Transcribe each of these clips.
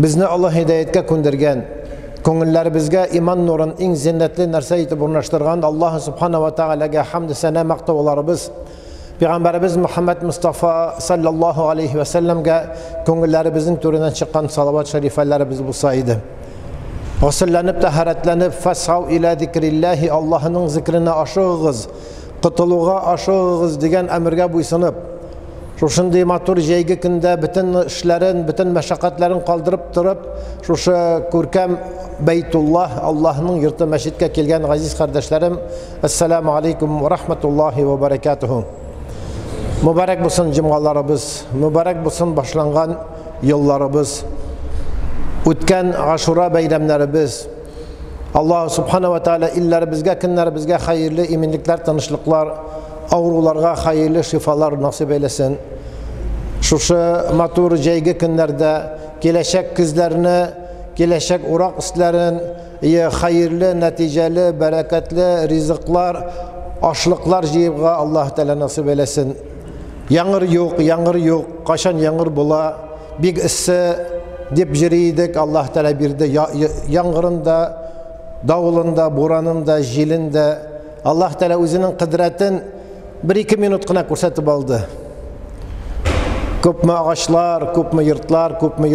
bizni Allah hidayetga ko'ndirgan, ko'ngillerimizga iman nurun eng zinnatli narsa etib o'rnashtirgan Alloh subhanahu va taolaga hamd sana maqtovlarimiz, Peygamberimiz Muhammed Mustafa sallallahu aleyhi ve sellem'ge ko'ngillerimizning to'ridan chiqqan salavat sharifalarimiz bo'lsa edi. G'usüllanib, taharatlanib, fasav ila zikrillahi, Allah'ın zikrini aşığız, qıtılığa aşığız degan amirga bo'ysunib, şuşunday matur jaygi kunda bütün işlerin, bütün meşakkatlerin kaldırıp turib, şuşu ko'rkam Beytullah, Allah'ın yurti masjidga kelgan aziz kardeşlerim, assalamu aleykum ve rahmetullahi ve berekatuhu. Mübarek bo'lsin cumgalarımız, mübarek bo'lsin başlangan yıllarımız, o'tgan Ashura bayramlarimiz. Allah subhanahu ve taala illerimizge, kunlarimizga hayırlı eminlikler, tinchliklar, avrularga hayırlı şifalar nasip eylesin. Şuşu matur jaygi kunlarda kelajak kızlarını, kelajak urak istlerin hayırlı, neticeli, bereketli rizıklar, açlıklar jiyibga Allah Teala nasip eylesin. Yağır yok, kaşan yağır bula, bir ısı dip jiriydik, Allah Teala birde yağırında, davulunda, buranında, jilinde, Allah Teala özünün kıdretin 1-2 minutqina ko'rsatib oldi. Ko'pmi ağaçlar, ko'pmi yurtlar, ko'pmi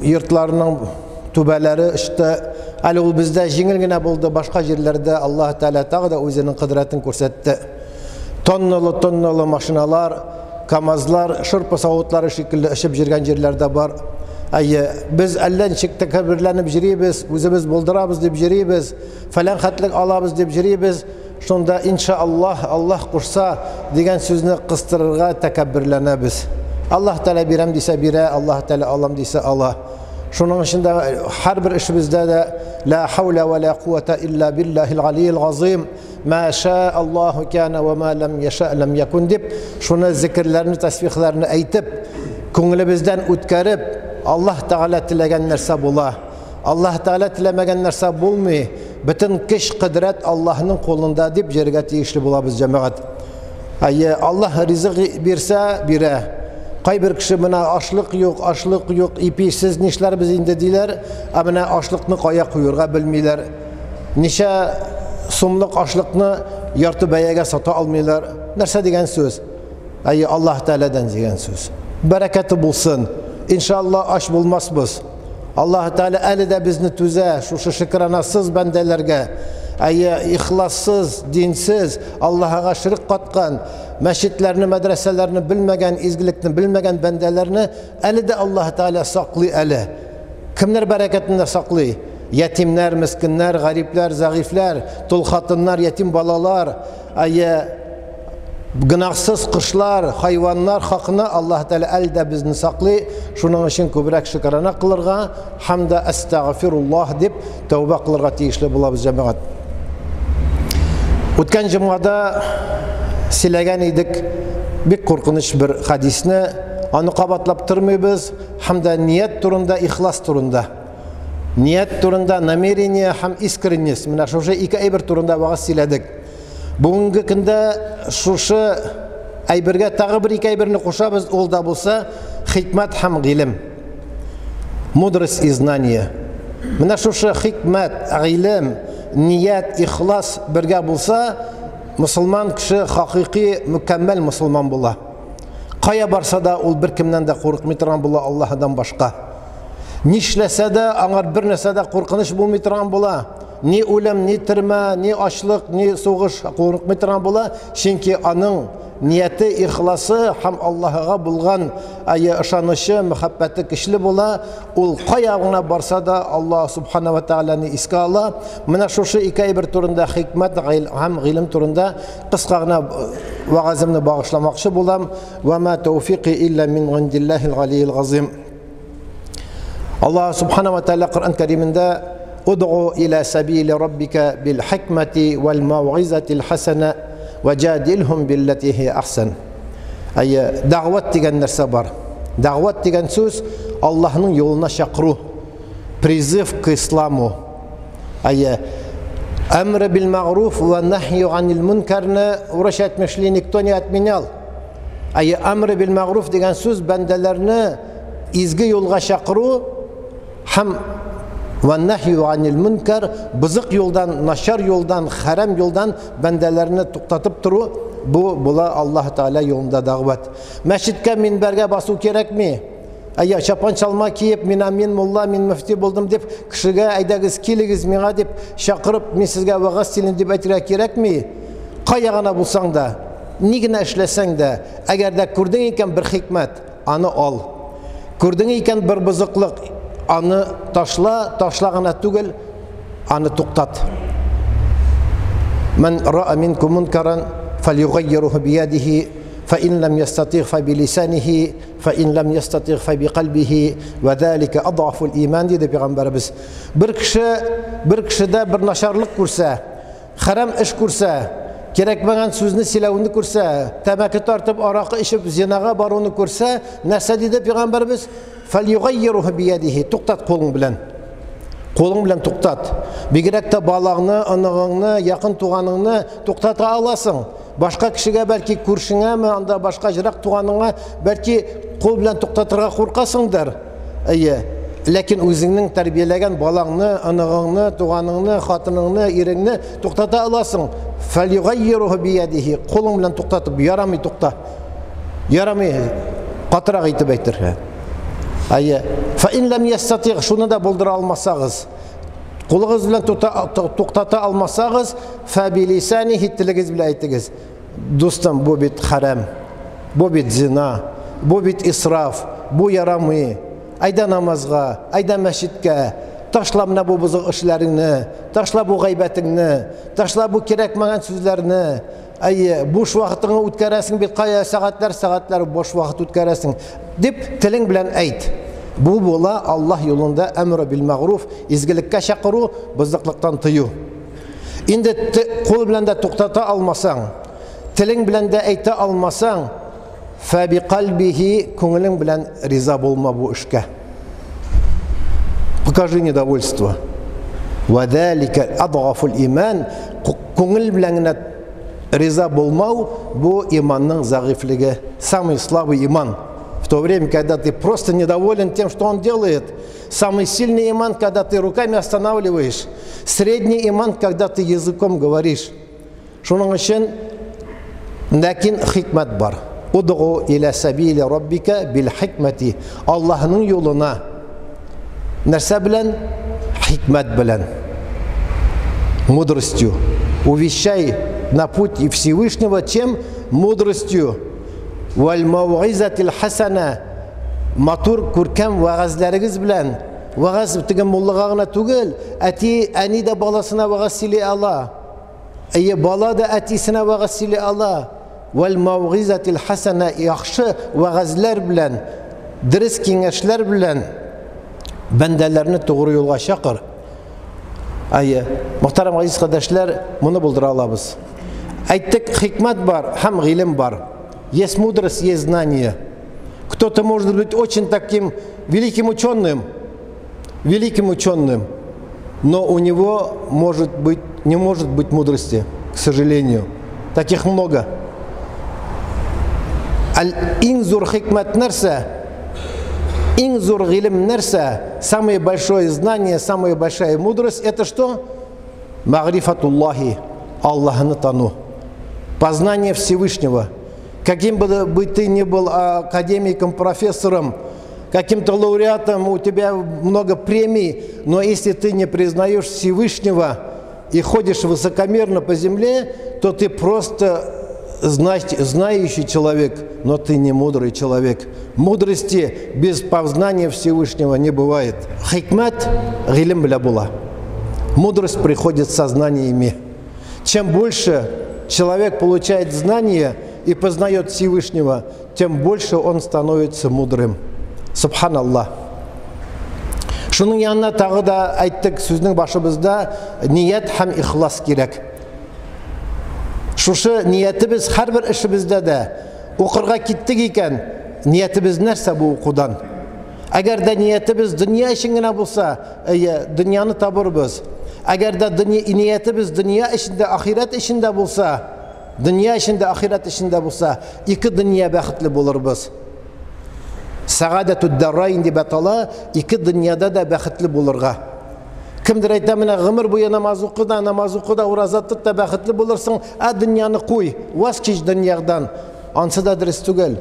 yurtlarning tubalari işte ali ul bizde jingilgina bo'ldi, boshqa yerlarda Allah Teala tag'da o'zining qudratini ko'rsatdi. Tonnalı maşinalar, kamazlar, şırpa savutlari şekilde işib jirgan yerlarda bor. Biz allan chekda kabirlanib jiribbiz, o'zimiz bo'ldiramiz deb jiribbiz, falan xatlik olamiz deb jiribbiz. Şunda inşallah Allah qursa degan so'zni qistirga takabbirlanamiz. Allah Teala biram desa bira, Allah Teala alam desa Allah. Şunun içinde her bir işimizde de la havle ve la kuvvete illa billahil aliyyil azim. Ma şa'allahu kana ve ma lam yasha lam yakun deb şunu zikirlerini, tasbihlerini aytib, ko'nglimizdan o'tkazib, Allah Teala tilagan narsa bo'la. Allah Teala tilamagan narsa bo'lmay, bütün kuch qudrat Allohning qo'lida deb yerga tegishli bo'lamiz jamoat. Allah rizq bersa bira. Qay bir kishi buna açlık yok, ipisiz nişler biz indi deyler, amına açlıkni qo'ya qo'yurga bilmaylar. Nisha so'mlik açlıkni yartı bayaga sota olmaylar. Narsa degan so'z. Allah Teala'dan degan so'z. Bereketi bulsun. İnşallah aç bulmaz biz. Allah Teala eli de bizni tüze, şu şükranasız bendelerge, ihlassız, dinsiz, Allah'a şirk katkan, meşitlerini, medreselerini bilmegen, izgilikini bilmegen bendelerini eli de Allah Teala saklı eli. Kimler bereketinde saklı? Yetimler, miskinler, garipler, zayıflar, tul hatınlar, yetim balalar, günahsız kuşlar, hayvanlar hakkında Allah Teala elde bizni saklı. Şunun için kübrak şükrana kılırga, hamda estağfirullah deyip tövbe kılırga teyişli bulabız cemaat. O'tgan cumada silagan edik bir korkunç bir hadisni, onu qabatlab turmaymiz, hamda niyet turunda, ihlas turunda. Niyet turunda, намерение ham искренность. Mana shu ikki ayber turunda va'z siladik. Bugungi kunda şuşu ayberga tag'i bir ikki ayberni qo'shamiz, o'lda bo'lsa hikmat ham ilm. Mudrost и знание. Mana şuşu hikmat, ilm, niyat, ihlas birga bo'lsa, musulmon kishi haqiqiy mukammal musulmon bo'la. Qaya barsa da ul bir kimdan da qo'rqmay turgan bo'la Allohdan boshqa. Nishlasa da angar bir narsa da qo'rqinish bo'lmay turgan bo'la. Ni o'lim, ni tirma, ni ochliq, ni so'g'ish qo'rqmay turgan bo'la. Chunki aning niyati, ixlosi ham Allohga bo'lgan ishonishi, muhabbati kuchli bo'la. Ul qayog'ina borsa da Alloh subhanahu va taolani esga ola. Mana shu ikki bir turunda hikmat ham ilm turunda qisqagina va'zimni bag'ishlamoqchi bo'lam. Va ma tawfiqi illa min indillahil aliyyil azim. Allah subhanahu wa ta'ala Kur'an Kerim'inde ud'u ila sabili rabbika bil hikmeti vel mev'izatil hasene ve cadilhum billeti hi ahsen. Davet degan narsa var. Davet degan söz Allah'ın yoluna çağırу, призыв к исламу. Emr bil ma'ruf ve nahyu anil munkarni uğraş etmişliği nikto ne etmenyal. Emr bil ma'ruf degan söz bendelerine изге юлга чакыру һәм ваннахю анил мункар, бызык юлдан, начар юлдан, харам юлдан бәндәләрне туктатып туру, бу була Аллаһ Таала юлында дәгъват. Мәчеткә минбәргә басу кирәкми? Ая чапан чалма киеп, мин мулла, мин мөфти булдым дип, кешегә әйдәгез, килегез миңа дип чакырып, мин сезгә вагаз силен дип әйтергә кирәкми? Кая гына булсаң да, ни генә эшләсәң дә, әгәр дә күрдең икән бер хикмәт, аны ал. Күрдең икән бер бызыклык, аны ташла, ташлагана түгел, аны туктат. Мен ра'a минкум мункаран фалюгаййируху биядихи, فإن لم يستطيع فبلسانه فإن لم يستطيع فبقلبه وذلك أضعف الإيمان dedi Peygamberimiz. Bir kişide bir naşarlık kursa, haram iş kursa, gerekmeyen sözünü silahını kursa, temaki tartıp arakı içip zinaga baronu kursa, neyse dedi Peygamberimiz? فَلْيُغَيِّرُهُ بِيَدِهِ Tuktat kolun bilen. Kolun bilen tuktat. Bigrekte balağını, anığını, yakın tuğanını tuktata alasın. Başka kişiye belki kurşuna mı, anda başka jirak tuğanına belki kol bilen tuktatırga korkasındır. Lakin özünün terbiyelegen balağını, anığını, tuğanını, hatınını, irini tuktata alasın. فَلْيُغَيِّرُهُ بِيَدِهِ Kolun bilen tuktatıp, yaramı tukta. Yaramı katırak itip eytir. فَاِنْ لَمْ يَسْتَطِيقْ Şunu da buldura almasağız. Kulağız bilen tuktata almasağız. فَبِلِسَانِهِ Hittiligiz bile eytiniz. Dostum, bu bit haram, bu bit zina, bu bit israf, bu yaramı. Ayda namazga, ayda meşitke, taşla mına bu bızık işlerini, taşla bu gaybetini, taşla bu gerekmeyen sözlerini, boş vaktini utkeresin, bir kaya saatler boş vakit utkeresin dip tilin bilen ayt. Bu bola Allah yolunda emri bil ma'ruf, izgilikka çakırı, bızıklıktan tıyı. Indi kol bilen de tuktata almasan, tilin bilen de ayta almasan, fa bi kalbihi ko'ngling bilen riza bulma bu işke. Покажи недовольство. Wa zalika adghaful iman. Ko'ngil bilen riza bulmау bu imanның зағифлиги, самый слабый иман. В то время, когда ты просто недоволен тем, что он делает. Самый сильный иман, когда ты руками останавливаешь. Средний иман, когда ты языком говоришь. Шуның өчен ләкин хикмәт бар. Удгу иля сабили раббика бил хикмати. Аллаһның юлына. Нәрсә белән? Хикмәт белән. Мудростью. Увещай на путь и Всевышнего тем мудростью. Валь мауизатил хасана. Матур күркәм вагазларыгыз белән. Вагаз тигән муллага гына түгел, әни дә баласына вагаз сөйли ала. Бала да әтисенә вагаз сөйли ала. Валь мауизатил хасана. Яхшы вагазлар белән, дөрес киңәшләр белән бәндәләрне тугры юлга чакыр. Muhtaram aziz kardeşler, bunu buldura alabız. Ayttık, hikmet var, hem гилем бар. Есть мудрость, есть знание. Кто-то может быть очень таким великим ученым, но у него не может быть мудрости, к сожалению. Таких много. Аль-инзур хикмат нарса, инзур гилем нарса, самое большое знание, самая большая мудрость, это что? Магрифатуллахи, Аллахны тану. Познание Всевышнего. Каким бы ты ни был академиком, профессором, каким-то лауреатом, у тебя много премий, но если ты не признаешь Всевышнего и ходишь высокомерно по земле, то ты просто знающий человек, но ты не мудрый человек. Мудрости без познания Всевышнего не бывает. Хикмат гилем бля була. Мудрость приходит с сознаниями. Чем больше человек получает знания и познает Всевышнего, тем больше он становится мудрым. Субханаллах. Шуның янына тағы да айттык сүзнең башыбызда ният һәм ихлас кирәк. Шушы ниятыбыз һәрбер эшебездә дә укырга киттек икән, ниятыбыз нәрсә бу укудан? Әгәр дә ниятыбыз дөнья өчен генә булса, дөньяны табырбыз. Әгәр дә ниятыбыз дөнья эчендә, ахират эчендә булса, дөнья эчендә, ахират эчендә булса, ике дөнья бәхетле булырбыз. Сағадатуд даррайн дип атала, ике дөньяда да бәхетле булырга. Кемдер әйтә, менә гомер буе намаз укы да, ураза тот да бәхетле булырсың, дөньяны куй, ваз кич дөньядан. Ансы да дөрес түгел.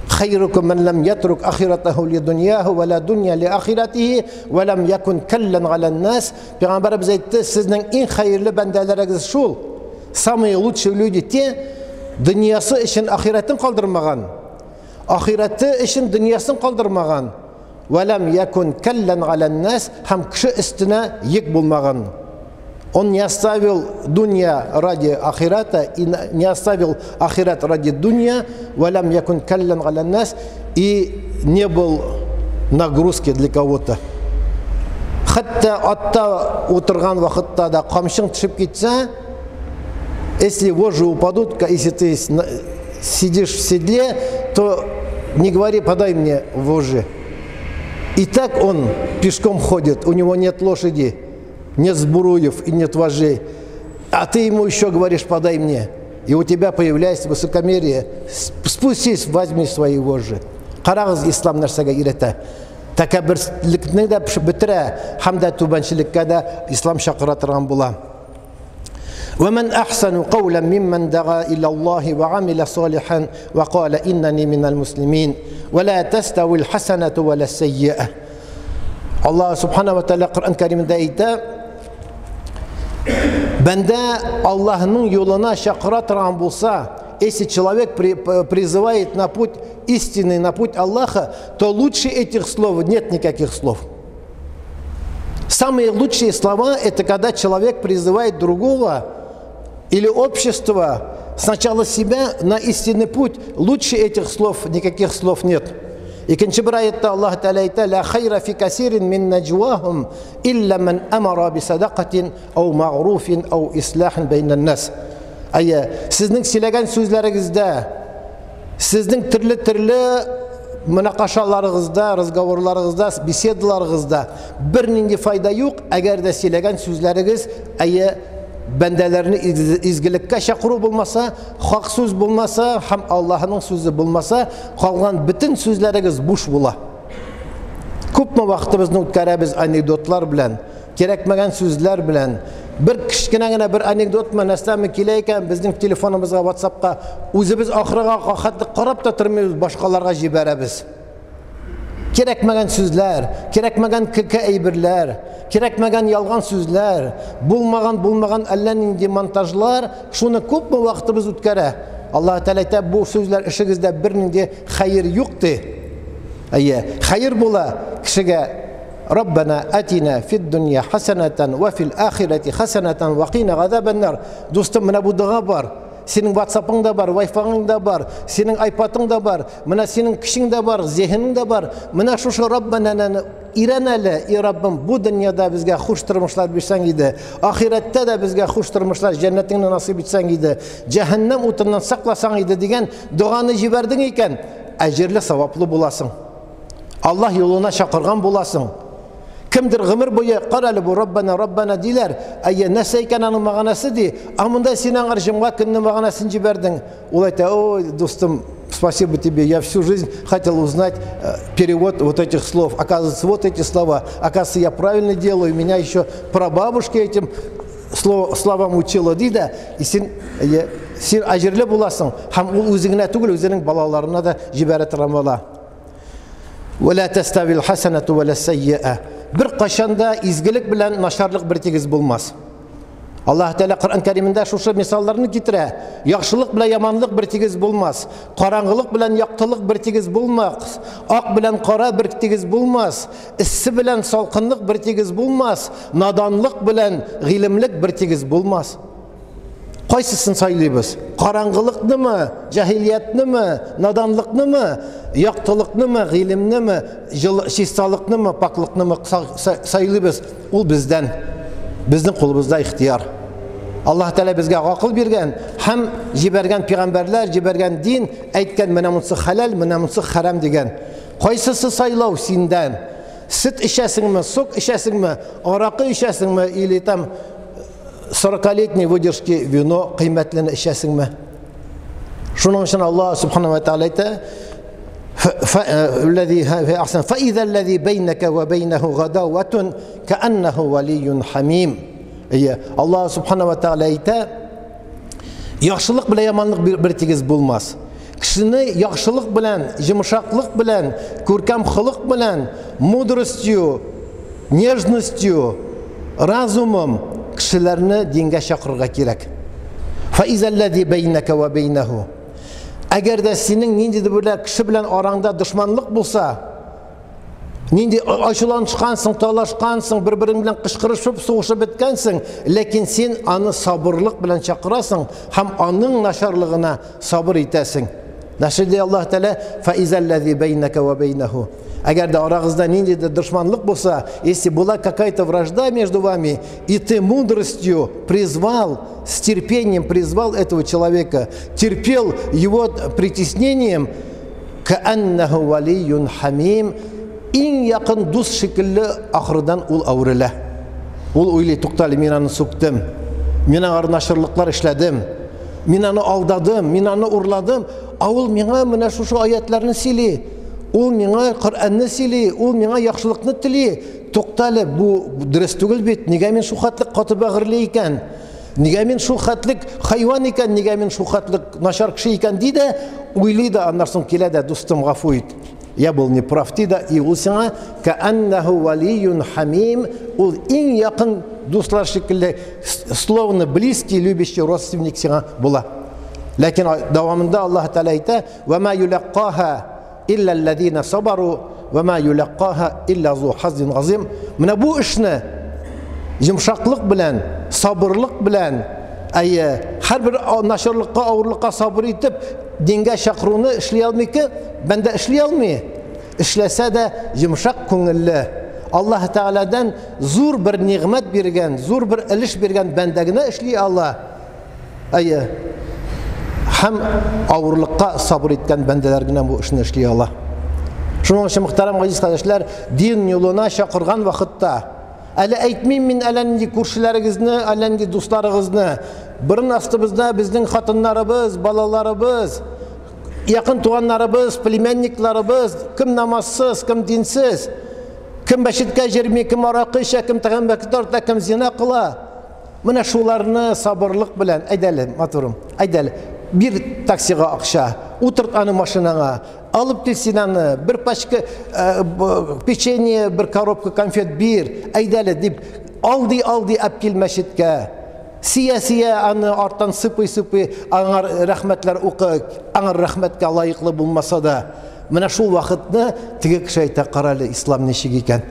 Хайрукум мен лам ятрук ахиратаху ли дуньяху ва ла дунья ли ахиратихи ва лам якун каллан алан нас. Пәйгамбәрбез әйтте, сезнең иң хәерле бәндәләрегез шул. Самые лучшие люди те, дөньясы өчен ахиратын калдырмаган. Ахираты өчен дөньясын калдырмаган. Ва лам якун каллан алан нас, һәм кеше өстенә йөк булмаган. Он не оставил дунья ради ахирата и не оставил ахират ради дунья, валям якун каллян алян нас, и не был нагрузки для кого-то. Хатта атта утырган вакытта да камшың төшеп китсә, если вожжи упадут, если ты сидишь в седле, то не говори, подай мне вожжи. И так он пешком ходит, у него нет лошади. Нет сбруев и нет вожжей, а ты ему еще говоришь, подай мне, и у тебя появляется высокомерие, спустись, возьми свои вожжи. Қарағыз ислам нәрсәгә иретә. Тәкәбберлекне дә бетерә, һәм дә түбәнчелеккә дә ислам чакыра торган була. ومن أحسن قولا ممن دعا إلى الله وعمل صالحا وقال إنني من المسلمين ولا تستوي الحسنة ولا السيئة. Allah subhanahu wa ta'ala Kur'an Kerim'de ayta, бәндә Аллаһның юлына чакыра торган булса, если человек призывает на путь истины, на путь Аллаха, то лучше этих слов нет никаких слов. Самые лучшие слова – это когда человек призывает другого или общество, сначала себя на истинный путь. Лучше этих слов, никаких слов нет. İkinci bir ayette Allah Teala ayette la hayra fi kasirin min najwahum illa man amara bi sadaqatin aw ma'rufin aw islahin beynen nas. Ayya sizning сөйләгән сүзләрегездә, sizning төрле мөнакашаларыгызда, разговорларыгызда, беседаларыгызда бер нинди файда юк, әгәр дә сөйләгән сүзләрегез бәндәләрне изгелеккә чакыру булмаса, хак сүз булмаса, һәм Аллаһның сүзе булмаса, калган бүтән сүзләрегез буш була. Күпме вакытыбызны үткәрәбез анекдотлар белән, кирәкмәгән сүзләр белән. Бер кичкенә генә бер анекдот мәнәсәме килә икән, безнең телефоныбызга, WhatsAppка, үзебез ахырга хәтле карап та тормыйбыз, башкаларга җибәрәбез. Кирәкмәгән сүзләр, кирәкмәгән әйберләр, кирәкмәгән ялган сүзләр, булмаган әллә нинди монтажлар, шуны күпме вакытыбыз үткәрә. Аллаһ Тәгалә әйтә, бу сүзләр ишегездә бер нинди хәер юк ди. Хәер була кешегә: Раббана атина фид дунья хасанатан ва фил ахирати хасанатан ва кина газабан нар. Дустым, менә бу дуга бар. Синең WhatsApp-ың да бар, Wi-Fi-ың да бар, синең iPad-ың да бар, менә синең кишең да бар, зехенең да бар. Менә шушы Раббананы ирәнәле, и Раббым, бу дөньяда безгә хуш тормышлар бирсәң иде, ахиратта да безгә хуш тормышлар, җәннәтеңне насыйп итсәң иде, җәһәннәм утыннан сакласаң иде дигән дуганы җибәрдең икән, әҗерле, саваплы буласың. Аллаһ юлына чакырган буласың. Кемдер гомер буе каралы бу Раббана диләр, нәрсә икән аның мәгънәсе ди, монда син аңар җомга көнне мәгънәсен җибәрдең. Ул әйтә: "Ой, достым, спасибо тебе, я всю жизнь хотел узнать перевод вот этих слов. Оказывается, вот эти слова, оказывается, я правильно делаю, меня еще прабабушка этим словам учила", диде. И син әҗерле буласың, һәм ул үзеңә түгел, үзенең балаларына да җибәрә торган була. "Вала таставил хасанату вала саййа". Bir qaşanda izgilik bilen naşarlık bir tegiz bulmaz. Allah Teala Kur'an Kerim'inde şu misallarını getire. Yaxşılık bilen yamanlık bir tegiz bulmaz. Karangılık bilen yaktılık bir tegiz bulmaz. Ak bilen kara bir tegiz bulmaz. Issi bilen salkınlık bir tegiz bulmaz. Nadanlık bilen gilimlik bir tegiz bulmaz. Qayсысын сайлыйбыз? Караңгылыкнымы, жахилиятнымы, наданлыкнымы, яктылыкнымы, гыйлемнымы, чисталыкнымы, паклыкнымы сайлыйбыз? Ул бездән, безнең кулыбызда ихтияр. Аллаһ Тәгалә безгә гакыл биргән, һәм җибәргән пәйгамбәрләр, җибәргән дин, әйткән: "Менә монысы халал, менә монысы харам" дигән. Кайсысы сайлау синдән? Сөт ишәсеңме, сок ишәсеңме, аракы ишәсеңме, или там 40-летней выдержки вино кыйммәтле ишәсеңме? Шуның өчен Аллаһ Субханаһу ва Тәгалә әйтә: فإذا الذي بينك وبينه غداوة كأنه ولي حميم. Allah subhanahu wa ta'ala ayta, yaxşılıq bilan yamanlıq bir tegiz bulmaz. Kişini yaxşılıq bilan, yumuşaqlıq bilan, ko'rkam xuluq bilan, mudrostью, нежностью, razumum kishilarni dinga chaqirga kerak. فإذا الذي بينك وبينه. Agarda sening nindidir bir kishi bilan orangda dushmanlik bo'lsa, nindi ashulonchiqansing, talashqansing, bir-biring bilan qishqirishib, so'g'ishib bitgansin, lekin sen ani sabrlik bilan chaqirasan, ham oning nasharligina sabr etasan. Nashidi Alloh taala فإذا الذي بينك وبينه. Agarda orangizda nindidir dushmanlik bo'lsa, если была какая-то вражда между вами, и ты мудростью призвал, с терпением призвал этого человека, терпел его притеснением, كأنه ولي حميم. Иң якын дус шикелле ахырдан ул авырыла. Ул уйлый, туктале, мин аны суктым, мин аңар нашырлыклар эшләдем, мин аны алдадым, мин аны урладым, ул миңа менә шушы аятларны сөйли, ул миңа Коръәнне сөйли, ул миңа яхшылыкны тили. Туктале, бу дөрес түгел бит, нигә мин шу хатлык каты бәгырли икән, нигә мин шу хатлык хайван икән, нигә мин шу хатлык нашар кеше икән диде, уйлый да, аннан соң килә дә, дустым, гафу ит, я был неправ, да, и ул сиңа кааннаху валиюн хамим, ул иң якын дуслар шикелле, словно близкий, любящий родственник сиңа була. Ләкин дәвамында Аллаһ Тәала әйтә: "Ва ма юлаққаха илля аллазина сабару, ва ма юлаққаха илля зу хаззин азим." Менә бу эшне йомшаклык белән, сабырлык белән, һәрбер нашарлыкка, авырлыкка сабыр итеп, дингә чакыруны эшли алмыйки, бәндә эшли алмый. Эшләсә дә йомшак күңелле, Аллаһ Тәгаләдән зур бер ниғмәт биргән, зур бер өлеш биргән бәндәгенә эшли ала. Һәм авырлыкка сабыр иткән бәндәләр генә бу эшне эшли ала. Шуның өчен, мөхтәрәм газиз кардәшләр, дин юлына чакырган вакытта, әле әйтмим мин әлләнди күршеләрегезне, әлләнди дусларыгызны, бирин астыбызда безнең хатыннарыбыз, балаларыбыз, якын туганнарыбыз, племенникларыбыз, кем намазсыз, кем динсез, кем бәшиткә җирми, кем аракы эчә, кем тәгамбәкә тарта, кем зина кыла. Менә шуларны сабырлык белән, әйдәле, матурым, әйдәле, bir taksiga akşa, oturt аны машинаңа, алып кел син аны, bir пачка печенье, bir коробка конфет бир, әйдәле дип, алды әп кил мәчеткә. Сия аны арттан сыпый, аңар рәхмәтләр укы, аңар рәхмәткә лаеклы булмаса да, менә шул вакытны теге кеше әйтә: "Каралы, ислам ничек икән?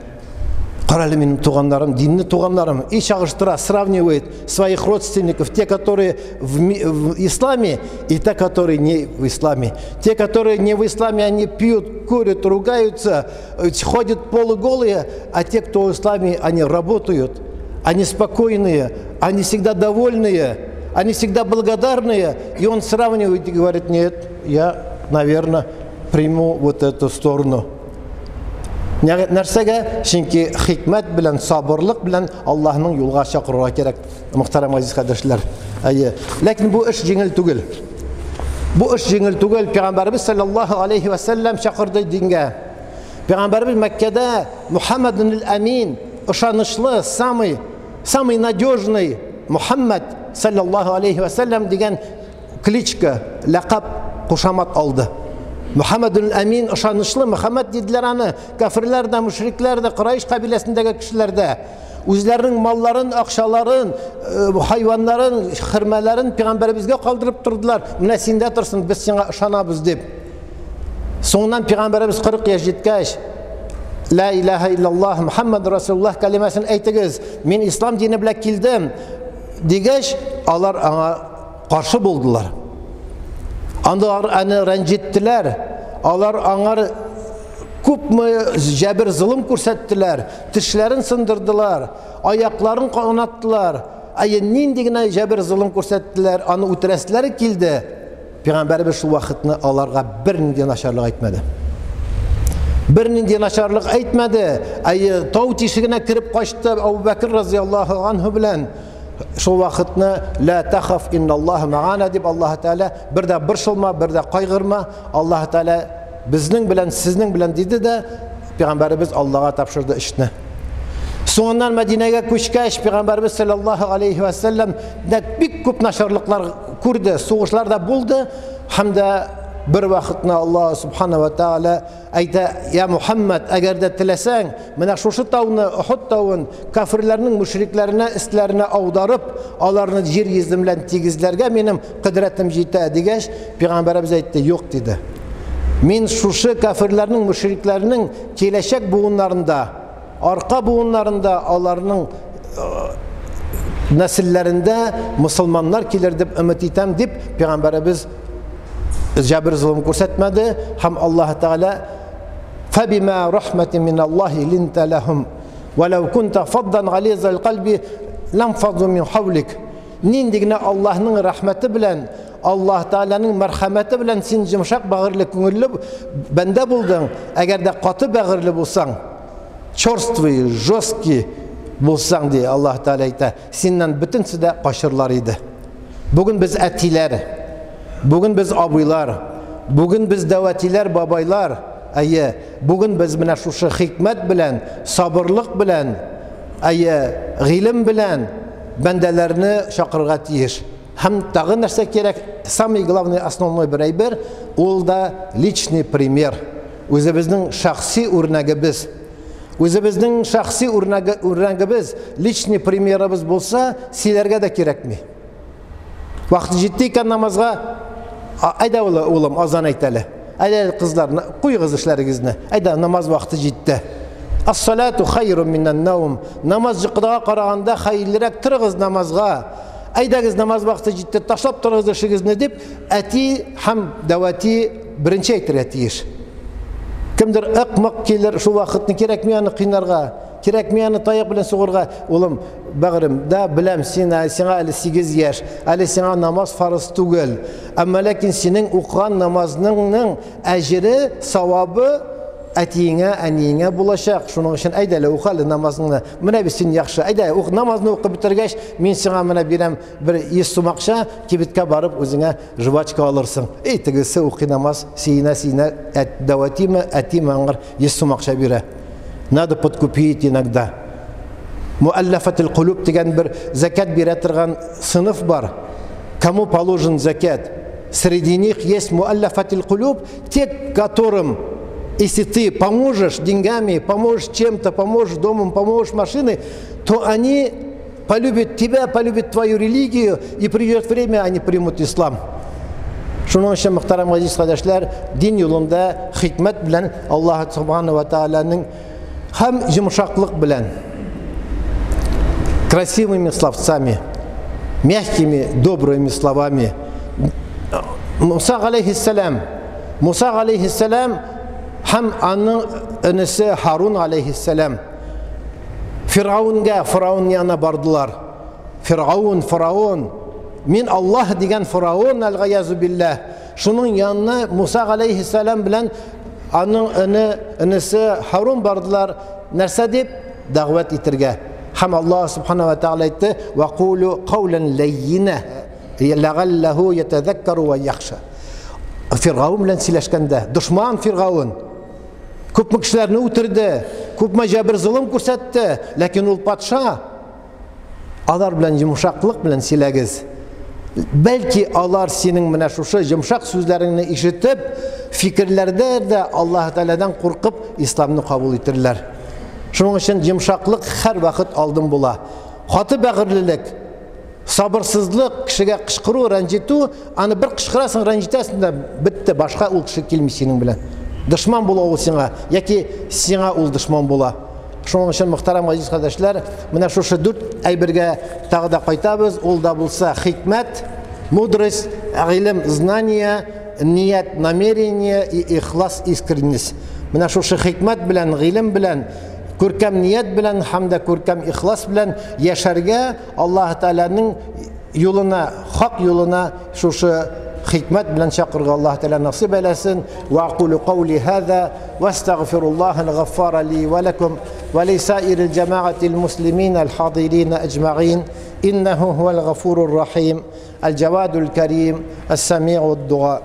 Каралы, минем туганнарым, динне туганнарым", и чагыштыра, сравнивает своих родственников, те, которые в исламе, и те, которые не в исламе. Те, которые не в исламе, они пьют, курят, ругаются, ходят полуголые, а те, кто в исламе, они работают, они спокойные, они всегда довольные, они всегда благодарные. И он сравнивает и говорит: "Нет, я, наверное, приму вот эту сторону". Нәрсәгә? Чөнки хикмәт белән, сабырлык белән Аллаһның юлга чакырырга кирәк, мөхтәрәм газиз кардәшләр. Ләкин бу эш җиңел түгел. Бу эш җиңел түгел. Пәйгамбәрбез саллаллаһу алейхи ва саллям чакырды дингә. Пәйгамбәрбез Мәккәдә Мухаммадун ал-Амин, ышанычлы, самый надежный Мухаммад саллаллаһу алейхи ва саллям дигән кличка, лақап, кушамат алды. Мухаммадун ал-Амин, ышанычлы Мөхәммәд диделәр аны. Кафирләр дә, мушрикләр дә, Курайш кабиләсендәге кешеләр дә үзләренең малларын, акчаларын, хайваннарын, хөрмәләрен пәйгамбәребезгә калдырып тордылар. Менә синдә торсын, без сиңа ышанабыз дип. Соңыннан пәйгамбәребез 40 яшь җиткәч, "Ла илаха иллаллаһ Мухаммад Расулуллаһ" калимасын әйтегез, мин ислам дине белән килдем дигәч, алар аңа каршы булдылар. Аны рәнҗиттеләр, алар аңар күпме җәбер зулым күрсәттеләр, тешләрен сындырдылар, аякларын канаттылар, нинди генә җәбер зулым күрсәттеләр, аны үтерәсләре килде. Пәйгамбәрбез шул вакытны аларга бернинди начарлык әйтмәде. Бернинди начарлык әйтмәде. Тау тишегенә кирип качты Абу-Бәкр разияллаһу анһу белән. Шул вакытны ла тахаф инналлаһа маана дип Аллаһ Тәала, бер дә борчылма, бер дә кайгырма, Аллаһ Тәала bizning bilan sizning bilan dedi de Peygamberimiz Allah'a tapşırdı işini. Sonundan Medine'ye ko'chgach Peygamberimiz sallallahu aleyhi ve sellem bek ko'p nasharlıklar ko'rdi, so'g'ishlarda bo'ldi. Hamda bir vaqtda Allah subhanahu wa taala ayta: "Ya Muhammed, agar da tilasang, mana shu tavni, Uhud tavın kafirlarning mushriklarına istlarini avdarib, ularni yer yuzi bilan tegizlarga mening qudratim yetadi" degach, Peygamberimiz aytdi: "Yo'q" dedi. Men shu kafirlarning mushriklarning kelajak buğunlarında, arka buğunlarında, ularning nesillerinde Müslümanlar gelir deb ümit etem deb Peygamberimiz jabr zulm ko'rsatmadi. Ham Alloh taala "Fabima rahmatin min Allohi linta lahum wa law kunta faddan ghalizal qalbi lam faddu min hawlik." Nindigina Allohning rahmati bilan, Alloh taolaning marhamati bilan sen yumshoq bag'irli ko'ngilli banda bo'lding. Agarda qoti bag'irli bo'lsang, chorstvoy, jostki bo'lsang de Alloh taolo aytadi, sendan butinsida qoshirlar edi. Bugun biz atilar, bugün biz abiler, bugün biz davatiler, babaylar, bugün biz mana şu hikmet bilen, sabırlık bilen, ilim bilen bendelerini şakırga tiyir. Hem tağı narsa gerek, самый главный, основной bir ayber, ol da личный пример. Özümüzün şahsi örneğimiz. Özümüzün şahsi örneğimiz, личный примерimiz bolsa, silerge de gerek mi? Vakti ciddiyken namazga ayda oğlum azan aytalı. Ayda kızlar, koy kız işlerinizne. Ayda namaz vakti ciddi. As-salatu hayrun minan nawm. Namaz cıqıdağa qaraganda hayırlıraq tırığız namazga. Ayda kız namaz vakti ciddi taşlap tırığız işinizne deb ati ham davati birinci aytır etiyir. Kimdir ıqmaq kelir şu vakitni kerakmeyani qinarga, kerakmeyani tayak bilen soğurga. Oğlum bağırım da bilem sana ali 8 yaş, ali sana namaz farz tugul. Ama lakin senin okuyan namazının ecri, savabı atiğine, aniğine bulaşaq. Şunun için aydalı okuyalı namazını. Mına bir sen yaxşı. Aydalı namazını okuyup bitirgeç, men sana mına birem bir yesumakşa kibitke barıp özüne jıvaçka alırsın. Tigisi okuy namaz, sine davati mi, ati mi angar yesumakşa bire. Надо подкупить иногда. Муаллафатил кулуб деген bir zakat беретирган сыныф бар. Кому положен закат? Среди них есть муаллафатил кулуб, те, которым, если ты поможешь деньгами, поможешь чем-то, поможешь домом, поможешь машиной, то они полюбят тебя, полюбят твою религию, и придет время, они примут ислам. Şunun için muhterem aziz kardeşler, din yolunda hikmet bilen Allah subhanahu ve teala'nın hem yumuşaklık bilen, красивыми словцами, мягкими, добрыми словами. Musa aleyhisselam hem anın enesi Harun aleyhisselam Firavun yanına bardılar. Firavun min Allah diyen Firavun el-gayazu billah. Şunun yanına Musa aleyhisselam bilen anın enesi Harun bardılar. Nerse deyip davet itirge. Hem Allah subhanahu ve teala etti ve kulu kavlen leyyine legallehu yetezekkeru ve yakşa. Firavun bilen sileşkende, düşman Firavun köp kişilerini utirdi, köp cebir zulüm kursetti, lakin ol patşa alar bilen yumuşaklık bilen silegiz. Belki alar senin mine şu yumuşak sözlerini işitip fikirlerde de Allah Teala'dan korkup İslam'ını kabul etirler. Şunun için yumuşaklık her vakit aldım bula. Katı bağırlılık, sabırsızlık, kişiye kışkırı, rencitu, hani bir kışkırasın, rencitesin de bitti, başka ol kişi kelmiş senin bilen. Düşman bula ol sana, ya ki sana ol düşman bula. Şunun için muhterem aziz kardeşler, mine şu 4 ayberge tağı da kaytabız, ol da bulsa hikmet, mudroсть, ilim, знание, niyet, намерение и ihlas, искренность. Mine şu hikmet bilen, ilim bilen, körkem niyet bilen, hamda körkem ihlas bilen yaşarga Allah Teala'nın yoluna, hak yoluna şu hikmet bilen çakırga Allah Teala nasip eylesin. Ve aqulu qavli hâzâ ve estağfirullahal gaffara li ve lekum ve li sairil cemaatil musliminel hadirin ecma'in. İnnehu huvel gafurur rahim, el cevadul kerim, es semi'ud dua.